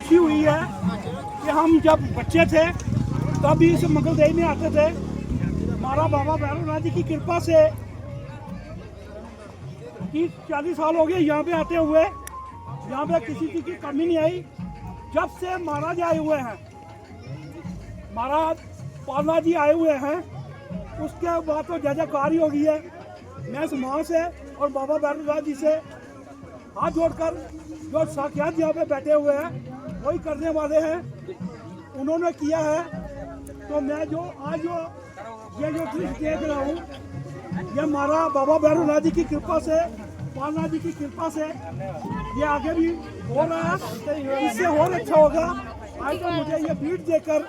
खुशी हुई है कि हम जब बच्चे थे तभी इस मंगल देवी में आते थे। हमारा बाबा भैरवनाथ जी की कृपा से 30-40 साल हो गए यहाँ पे आते हुए। यहाँ पे किसी चीज़ की कमी नहीं आई। जब से महाराज आए हुए हैं, महाराज पालनाथ जी आए हुए हैं, उसके बाद तो जय जयकार ही हो गई है। मैं इस माँ से और बाबा भैरवनाथ जी से हाथ जोड़कर, जो साक्षात यहाँ पे बैठे हुए हैं वही करने वाले हैं, उन्होंने किया है। तो मैं जो आज ये जो दृश्य देख रहा हूँ, ये हमारा बाबा भैरवनाथ जी की कृपा से, पालनाथ जी की कृपा से ये आगे भी हो रहा है। इससे और अच्छा होगा। आज तो मुझे ये भीड़ देखकर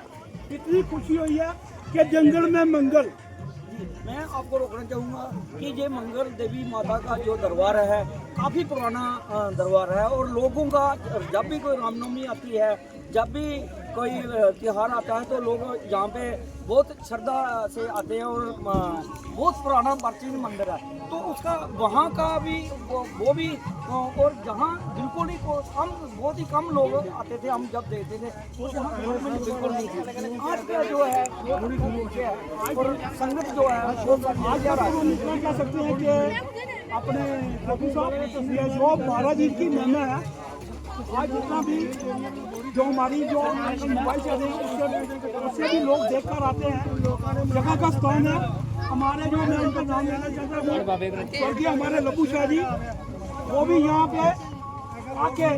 इतनी खुशी हुई है कि जंगल में मंगल। मैं आपको रोकना चाहूँगा कि ये मंगल देवी माता का जो दरबार है काफ़ी पुराना दरबार है, और लोगों का जब भी कोई रामनवमी आती है, जब भी कोई त्यौहार आता है, तो लोग यहाँ पे बहुत श्रद्धा से आते हैं, और बहुत पुराना प्राचीन मंदिर है। तो उसका वहाँ का भी वो भी, और जहाँ बिल्कुल ही कम, बहुत ही कम लोग आते थे हम जब देखते थे, तो यहाँ बिल्कुल नहीं थी। आज का जो है वो बड़ी दूर से है, और संगत जो है वो आज जा रहा है। हम इतना कह सकते हैं कि अपने प्रभु साहब ये जो महाराज जी की महिमा है, आज जितना भी जो हमारी जो मोबाइल चल रही है उससे भी लोग देख कर आते हैं। जगह का स्थान है हमारे, जो मैं उनका नाम लेना चाहता हूँ, स्वर्गीय हमारे लब्बू शाह जी, वो भी यहाँ पे आके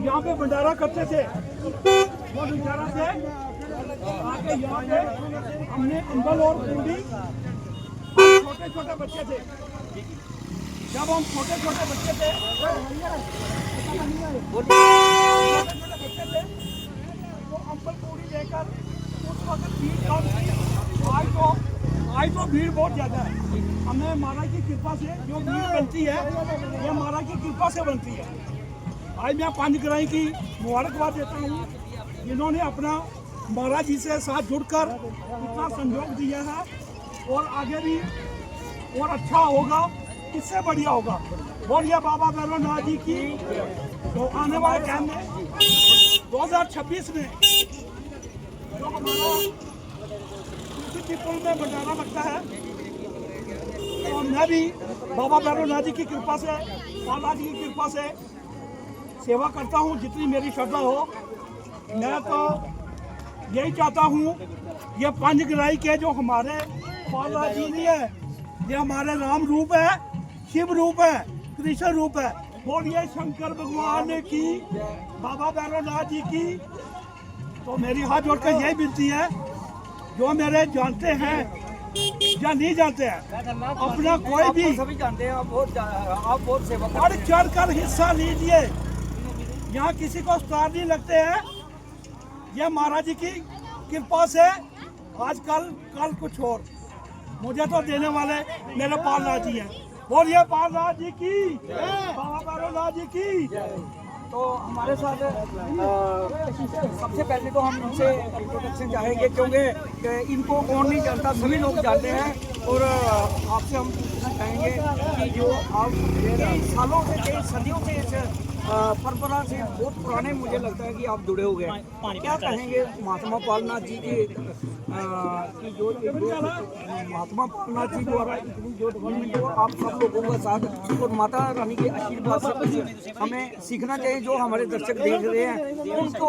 यहाँ पे भंडारा करते थे। वो भंडारा से आके यहाँ पे हमने अंबल और पूरी, छोटे छोटे बच्चे थे, जब हम छोटे छोटे बच्चे थे तो अंबल पूरी लेकर उस वक्त भीड़ कम थी। आज तो भीड़ बहुत ज़्यादा है। हमें महाराज की कृपा से जो भीड़ बनती है, ये महाराज की कृपा से बनती है। आज मैं पंचग्राही की मुबारकबाद देता हूँ, जिन्होंने अपना महाराज जी से साथ जुड़कर इतना संयोग दिया है, और आगे भी और अच्छा होगा, इससे बढ़िया होगा। बोलिए बाबा भैरवनाथ जी की। तो आने वाले टाइम में 2026 में जो हमारा में भंडारा लगता है, तो मैं भी बाबा भैरवनाथ जी की कृपा से, पालनाथ जी की कृपा से सेवा करता हूँ जितनी मेरी श्रद्धा हो। मैं तो यही चाहता हूँ, ये पंचग्राही के जो हमारे पालनाथ जी नहीं है, ये हमारे राम रूप है, शिव रूप है, कृष्ण रूप है। बोलिए शंकर भगवान की, बाबा भैरवनाथ जी की। तो मेरी हाथ जोड़कर यही विनती है, जो मेरे जानते हैं या नहीं जानते हैं, अपना कोई भी सभी जानते हैं, आप बहुत सेवा बढ़ चढ़ कर हिस्सा लीजिए। यहाँ किसी को स्टार नहीं लगते हैं। यह महाराज जी की कृपा से आजकल कल कुछ और, मुझे तो देने वाले मेरे पालनाथ जी हैं। बोलिए पालनाथ जी की, बाबा भैरवनाथ जी की। तो हमारे साथ सबसे पहले तो हम इनसे इंट्रोडक्शन चाहेंगे, क्योंकि इनको कौन नहीं जानता, सभी लोग जानते हैं। और आपसे हम पूछना चाहेंगे कि जो आप कई सालों से, कई सदियों से इस परंपरा से बहुत पुराने, मुझे लगता है कि आप जुड़े हुए हैं, क्या कहेंगे महात्मा पालनाथ जी की जो महात्मा पालनाथ जी द्वारा इतनी जो डेवलपमेंट, जो आप सब लोगों का साथ और माता रानी के आशीर्वाद से कुछ हमें सीखना चाहिए, जो हमारे दर्शक देख रहे हैं उनको,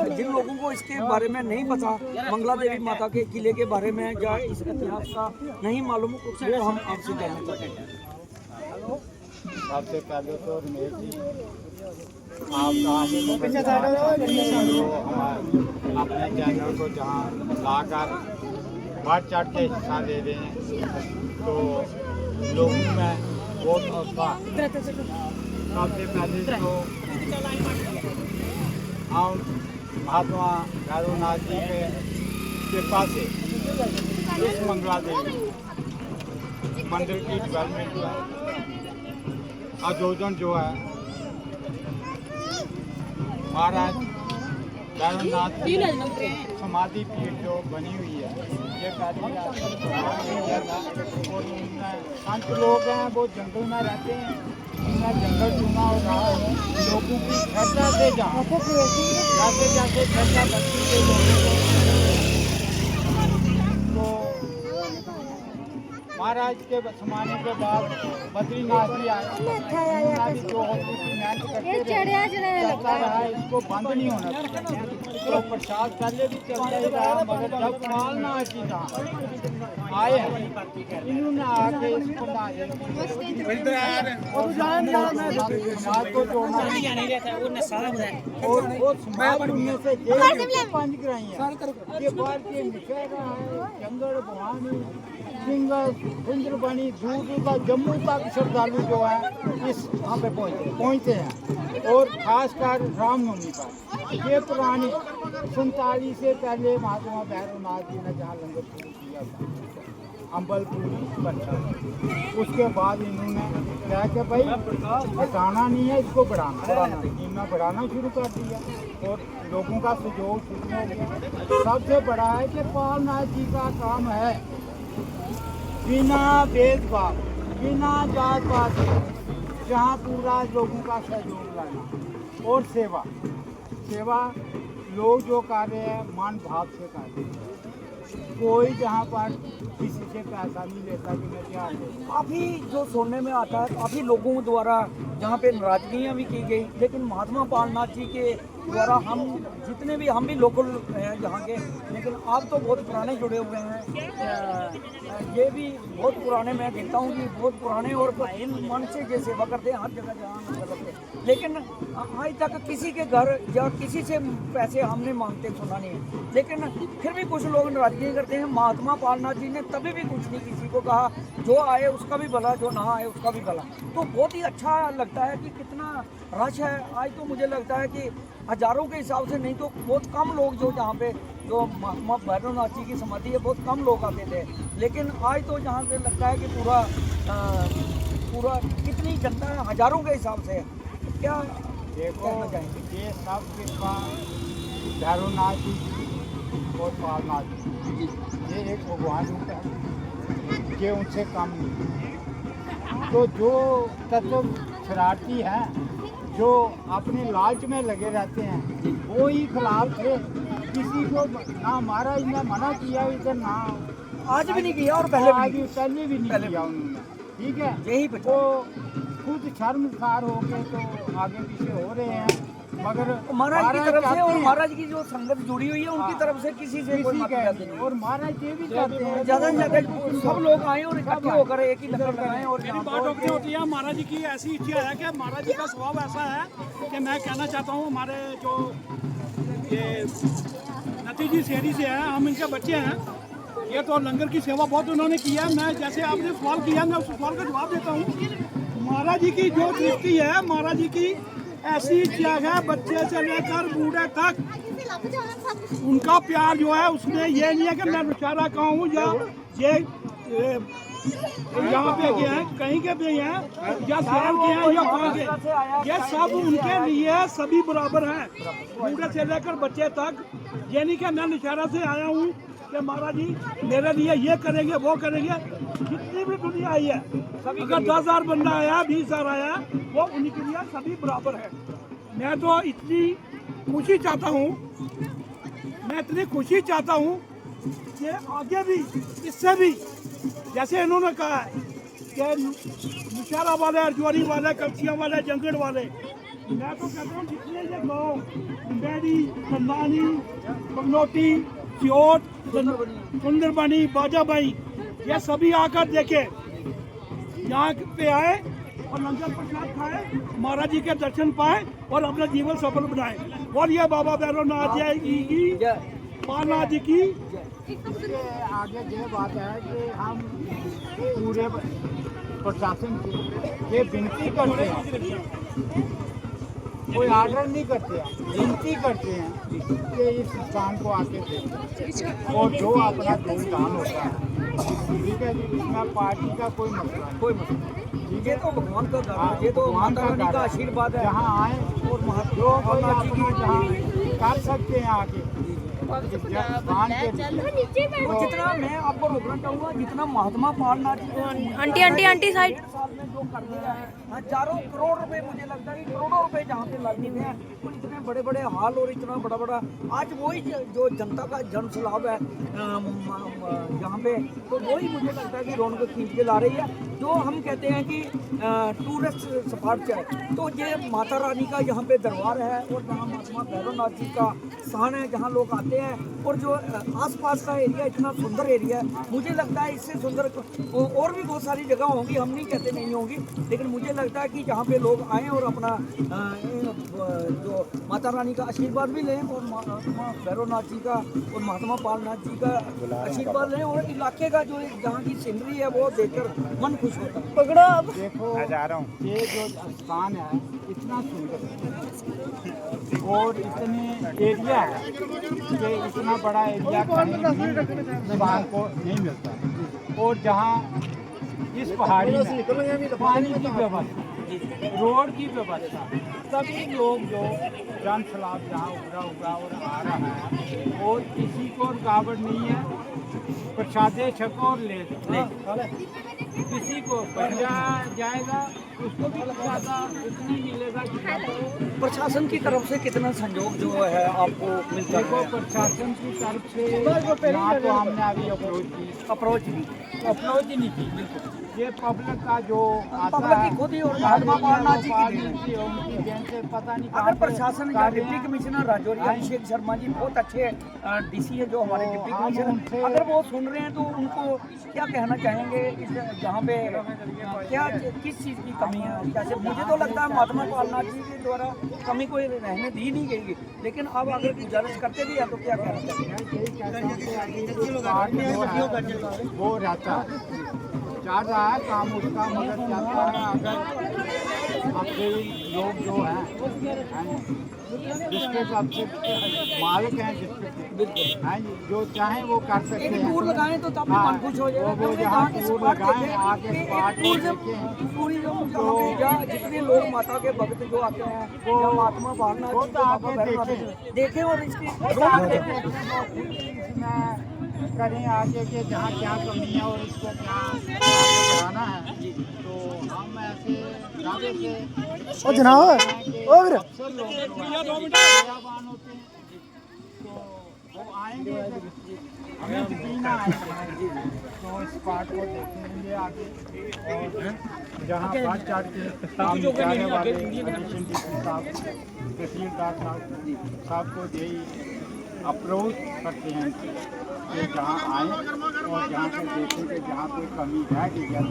जिन लोगों को इसके बारे में नहीं पता, मंगला देवी माता के किले के बारे में या इस इतिहास का नहीं मालूम, वो हम आपसे जानना चाहते हैं। सबसे पहले तो आपका अपने चैनल को जहाँ लाकर बढ़ चढ़ के हिस्सा दे रहे हैं, तो लोगों में बहुत उत्साह। सबसे पहले तो हम महात्मा भैरवनाथ जी के कृपा से इस मंगला देवी मंदिर की डेवलपमेंट का आयोजन जो है, महाराज भैरवनाथ की समाधि पीठ जो बनी हुई है, ये पहले और संत लोग हैं वो जंगल में रहते हैं, मैं जंगल चुना हो रहा हूँ लोगों की श्रद्धा से जाऊँ, जाते जाते श्रद्धा भक्ति के लोगों को। तो महाराज के समाने के बाद बद्रीनाथ भी आए, बद्रीनाथ भी जो होती थी मेहनत करते रहे, चलता रहा, इसको बंद नहीं होना चाहिए। तो प्रसाद पहले भी चलता ही रहा, मगर जब पालनाथ जी आए हैं इन्होंने आके इसको समाज को जोड़ना और वो समाज उनमें से पंच कराई है ये बार के मिशेरा है, जंगल भवानी सिंगर बनी दूर दूर तक जम्मू तक श्रद्धालु जो है इस यहाँ पे पहुँचते हैं। और खासकर रामनवमी पर ये पुरानी 47 से पहले महात्मा भैरवनाथ जी ने जहाँ लंगर शुरू किया था अम्बलपुरी पत्थर, उसके बाद इन्होंने क्या कि भाई हटाना नहीं है, इसको बढ़ाना, इन्होंने बढ़ाना शुरू कर दिया और लोगों का सहयोग शुरू हो गया। सबसे बड़ा है कि पालनाथ जी का काम है बिना भेदभाव, बिना जात पात के जहाँ पूरा लोगों का सहयोग लाना और सेवा लोग जो कर रहे हैं मन भाव से कर रहे हैं। कोई जहाँ पर किसी से पैसा नहीं लेता कि मैं क्या ले। काफ़ी जो सुनने में आता है काफ़ी लोगों द्वारा जहाँ पे नाराजगियाँ भी की गई, लेकिन महात्मा पालनाथ जी के द्वारा हम जितने भी हम भी लोकल हैं जहाँ के, लेकिन आप तो बहुत पुराने जुड़े हुए हैं, ये भी बहुत पुराने, मैं देखता हूँ कि बहुत पुराने और इन मन से ये सेवा करते हैं हर जगह जहाँ करते हैं। लेकिन आज तक किसी के घर या किसी से पैसे हमने मांगते सुना नहीं है, लेकिन फिर भी कुछ लोग नाराजगी करते हैं। महात्मा पालनाथ जी ने तभी भी कुछ नहीं किसी को कहा, जो आए उसका भी भला, जो ना आए उसका भी भला। तो बहुत ही अच्छा लगता है कि कितना रश है आज। तो मुझे लगता है कि हजारों के हिसाब से नहीं तो बहुत कम लोग जो जहाँ पे जो महात्मा भैरवनाथ जी की समाधि है बहुत कम लोग आते थे, लेकिन आज तो जहाँ से लगता है कि पूरा कितनी जनता है हजारों के हिसाब से है। क्या देखो ये सब कृपा भैरवनाथ जी और पालनाथ जी, ये एक भगवान रूप है, ये उनसे कम नहीं। तो जो तत्व शरारती हैं, जो अपने लालच में लगे रहते हैं, वो ही खिलाफ थे। किसी को ना महाराज ने मना किया इधर, ना आज भी नहीं किया और पहले भी नहीं किया उन्होंने, ठीक है। यही वो खुद शर्मसार हो गए तो आगे पीछे हो रहे हैं, मगर महाराज की तरफ से और महाराज की जो संगत जुड़ी हुई है उनकी तरफ से किसी से कोई मतभेद नहीं। और महाराज ये भी कहते हैं ज़्यादा से ज़्यादा सब लोग आए और इकट्ठे होकर एक ही लंगर लगाएं। और मेरी बात होती है, महाराज जी की ऐसी इच्छा है कि महाराज जी का स्वभाव ऐसा है कि मैं कहना चाहता हूँ, हमारे जो ये नतीजी शहरी से हैं, हम इनके बच्चे हैं, ये तो लंगर की सेवा बहुत उन्होंने किया। मैं जैसे आपने सवाल किया, मैं उस सवाल का जवाब देता हूँ। महाराज जी की जो दृष्टि है, महाराज जी की ऐसी इच्छा है, बच्चे से लेकर बूढ़े तक उनका प्यार जो है उसमें ये नहीं है कि मैं बेचारा कहूँ या ये यहाँ पे गए हैं, कहीं के भी हैं या शहर के हैं या कहाँ के, ये सब उनके लिए सभी बराबर हैं, बूढ़े से लेकर बच्चे तक। ये नहीं कि मैं निशारा से आया हूँ कि महाराज जी मेरे लिए ये करेंगे वो करेंगे। जितनी भी दुनिया आई है, अगर 10,000 बंदा आया, 20,000 आया, वो उनके लिए सभी बराबर है। मैं तो इतनी खुशी चाहता हूँ कि आगे भी इससे भी, जैसे इन्होंने कहा है कि मुशारा वाले, अर्जुआरी वाले, कलसिया वाले, जंगड़ वाले, मैं तो कहता हूँ जितने ये गाँव बेड़ी, कंदानी, पगनोटी, सियोट, सुंदरबनी, बाजाबाई, ये सभी आकर देखे, यहाँ पे आए और लंगर प्रसाद खाए, महाराज जी के दर्शन पाए और अपना जीवन सफल बनाए। और ये बाबा भैरवनाथ जी की, पालनाथ जी की। आगे ये बात है कि हम पूरे प्रशासन से ये विनती करते हैं, कोई आर्डर नहीं करते हैं, विनती करते हैं कि इस स्थान को आके देखें और जो अपना योगदान होता है, ठीक है जी, इसमें पार्टी का कोई मसला नहीं, ये तो भगवान का दान, ये तो माता रानी का आशीर्वाद है। जहाँ आए और जो कोई अपना जहाँ कर सकते हैं आके स्थान के लिए तो जितना मैं आपको रोकना चाहूँगा, जितना महात्मा पालनाथ आंटी साइड साल में जो कर दिया है, हजारों करोड़ रुपए, मुझे लगता है कि करोड़ों रुपए जहाँ पे लगे हुए हैं, और इतने बड़े बड़े हाल और इतना बड़ा बड़ा आज वही जो जनता का जन सैलाब है यहाँ पे, तो वही मुझे लगता है कि रौनक खींच के ला रही है। जो हम कहते हैं कि टूरिस्ट स्पॉट है, तो ये माता रानी का यहाँ पे दरबार है और जहाँ महात्मा भैरवनाथ जी का स्थान है, जहाँ लोग आते हैं, और जो आसपास का एरिया इतना सुंदर एरिया है, मुझे लगता है इससे सुंदर और भी बहुत सारी जगह होंगी, हम नहीं कहते नहीं होंगी, लेकिन मुझे लगता है कि जहाँ पे लोग आएँ और अपना जो माता रानी का आशीर्वाद भी लें और महात्मा भैरवनाथ जी का और महात्मा पालनाथ जी का आशीर्वाद लें, और इलाके का जो जहाँ की सीनरी है वो देखकर मन खुश होता है। पकड़ो अब। देखो ये जो स्थान है इतना सुंदर है और इतने एरिया है कि इतना बड़ा एरिया कहीं भी इंसान को नहीं मिलता। और जहाँ इस पहाड़ी में पानी की व्यवस्था, रोड की व्यवस्था, सभी लोग जो जन सैलाब जहाँ उभरा और आ रहा है और किसी को रुकावट नहीं है, प्रसादे छको और ले किसी को बढ़िया जाएगा उसको भी ज़्यादा उतनी मिलेगा जितना तो प्रशासन की तरफ से कितना सहयोग जो है आपको मिलता है? देखो प्रशासन की तरफ से यहाँ तो हमने अभी अप्रोच ही नहीं की। बिल्कुल ये पब्लिक का जो आता पब्लिक है की खुद ही और महात्मा पालनाथ जी की देन है। की उनकी देन से पता नहीं अगर प्रशासन या डिप्टी कमिश्नर राजौरी अभिषेक शर्मा जी बहुत अच्छे डीसी है जो हमारे डिप्टी कमिश्नर, अगर वो सुन रहे हैं तो उनको क्या कहना चाहेंगे इस जहाँ पे क्या किस चीज़ की कमी है? जैसे मुझे तो लगता है महात्मा पालनाथ जी के द्वारा कमी कोई रहने दी नहीं गई, लेकिन अब अगर गुजारिश करते भी है तो क्या कहना चाहेंगे? वो रहता है चल रहा है काम उसका, मगर चलता है। अगर आपके लोग जो हैं डिस्ट्रिक्ट आपसे मालिक हैं डिस्ट्रिक्ट हैं जी, जो चाहें वो कर सकते एक हैं। टूर लगाएं तो तब मन खुश हो जाएगा। वो जहाँ टूर लगाएं आके स्पॉट देखें, पूरी जितने लोग माता के भक्त जो आते हैं या महात्मा पालनाथ वो जी तो को आके बाबा भैरवनाथ देखें और इसकी इसमें करें आगे के जहाँ क्या कमी है और इसको क्या आगे बढ़ाना है। तो हम ऐसे दावे से ओ जनाब, ओ वीर। अक्सर लोग दयावान होते हैं तो वो आएंगे, हमें यकीन आएंगे तो इस पार्ट को देखेंगे आगे। और जहाँ बढ़ चढ़ के हम जाने वाले एडिशन डीसी साहब, तहसीलदार साहब को यही अप्रोच करते हैं कि जहाँ आए और जहाँ से देखें कि जहाँ कोई कमी रह गई है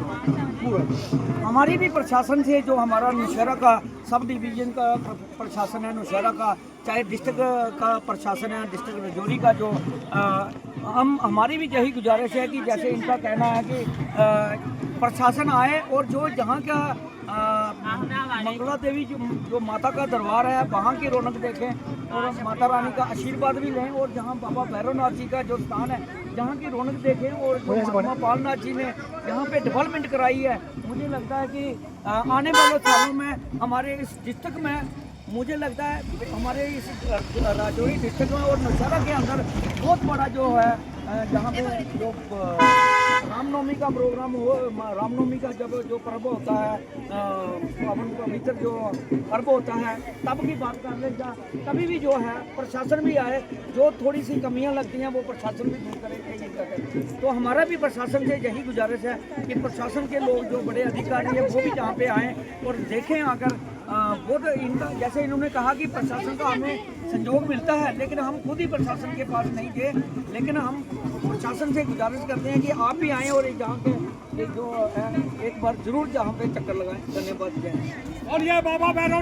तो हमारी भी प्रशासन से जो हमारा नौशहरा का सब डिवीज़न का प्रशासन है, नौशहरा का चाहे डिस्ट्रिक्ट का प्रशासन है, डिस्ट्रिक्ट राजौरी का जो हमारी भी यही गुजारिश है कि जैसे इनका कहना है कि प्रशासन आए और जो जहाँ का मंगला देवी जो माता का दरबार है वहाँ की रौनक देखें और माता रानी का आशीर्वाद भी लें, और जहाँ बाबा भैरवनाथ जी का जो स्थान है जहाँ की रौनक देखें, और जो महात्मा पालनाथ जी ने यहाँ पे डेवलपमेंट कराई है, मुझे लगता है कि आने वाले सालों में हमारे इस डिस्ट्रिक्ट में मुझे लगता है हमारे इस राजौरी डिस्ट्रिक्ट में और नौशहरा के अंदर बहुत बड़ा जो है जहाँ पे जो रामनवमी का प्रोग्राम हो, रामनवमी का जब जो पर्व होता है, पावन पवित्र जो पर्व होता है, तब की बात कर लें तभी भी जो है प्रशासन भी आए, जो थोड़ी सी कमियां लगती हैं वो प्रशासन भी दूर करेंगे। तो हमारा भी प्रशासन से यही गुजारिश है कि प्रशासन के लोग जो बड़े अधिकारी हैं वो भी यहाँ पे आएँ और देखें आकर। बहुत इनका जैसे इन्होंने कहा कि प्रशासन का हमें सहयोग मिलता है, लेकिन हम खुद ही प्रशासन के पास नहीं थे, लेकिन हम प्रशासन से गुजारिश करते हैं कि आप भी आएँ और यहाँ के जो है एक बार जरूर जहाँ पे चक्कर लगाएं। धन्यवाद। और ये बाबा भैरव